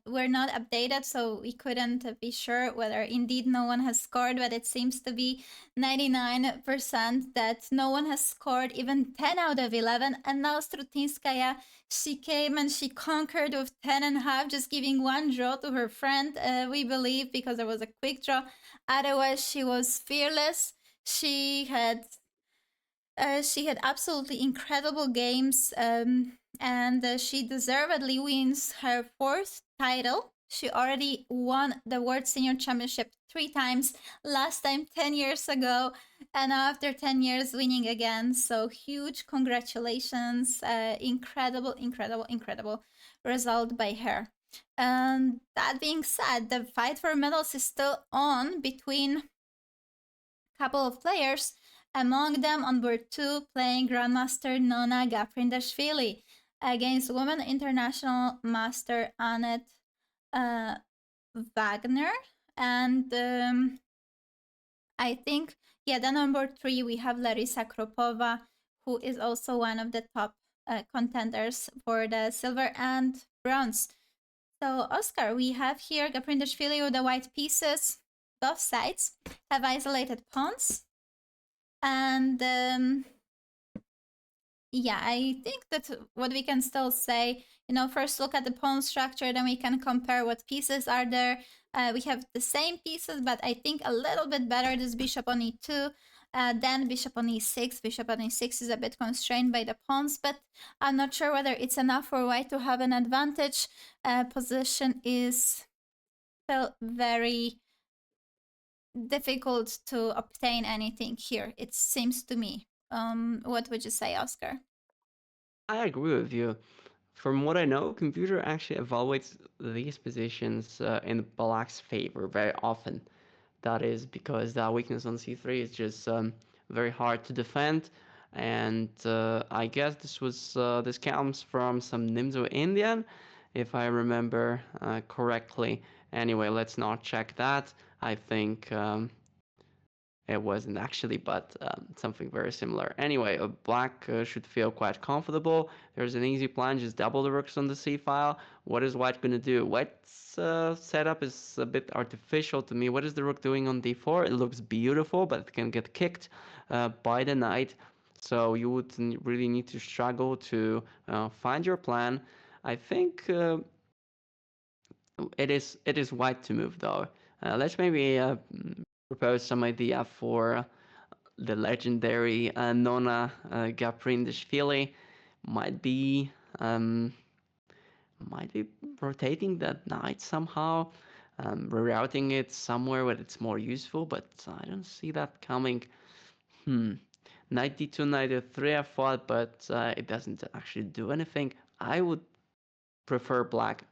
were not updated, so we couldn't be sure whether indeed no one has scored, but it seems to be 99% that no one has scored even 10 out of 11. And now Strutinskaya, she came and she conquered with 10.5, just giving one draw to her friend, we believe, because there was a quick draw. Otherwise, she was fearless. She had absolutely incredible games, and she deservedly wins her fourth title. She already won the World Senior Championship 3 times, last time 10 years ago, and after 10 years winning again. So huge congratulations. Incredible, incredible, incredible result by her. And that being said, the fight for medals is still on between a couple of players. Among them, on board 2, playing Grandmaster Nona Gaprindashvili against Women International Master Annette Wagner. And I think, then on board 3, we have Larisa Kropova, who is also one of the top contenders for the silver and bronze. So, Oscar, we have here Gaprindashvili with the white pieces. Both sides have isolated pawns. And I think that what we can still say, first look at the pawn structure, then we can compare what pieces are there. We have the same pieces, but I think a little bit better this bishop on e2, then bishop on e6. Bishop on e6 is a bit constrained by the pawns, but I'm not sure whether it's enough for white to have an advantage. Position is still very difficult to obtain anything here, it seems to me. What would you say, Oscar? I agree with you. From what I know, computer actually evaluates these positions in black's favor very often. That is because that weakness on c3 is just very hard to defend. And I guess this comes from some Nimzo Indian, if I remember correctly. Anyway, let's not check that. I think it wasn't actually, but something very similar. Anyway, black should feel quite comfortable. There's an easy plan, just double the rooks on the c file. What is white going to do? White's setup is a bit artificial to me. What is the rook doing on d4? It looks beautiful, but it can get kicked by the knight. So you would really need to struggle to find your plan. I think it is white to move though. Let's maybe propose some idea for the legendary Nona Gaprindashvili. Might be um, might be rotating that knight somehow, rerouting it somewhere where it's more useful, but I don't see that coming. Knight d2, knight d3 I thought, but it doesn't actually do anything. I would prefer black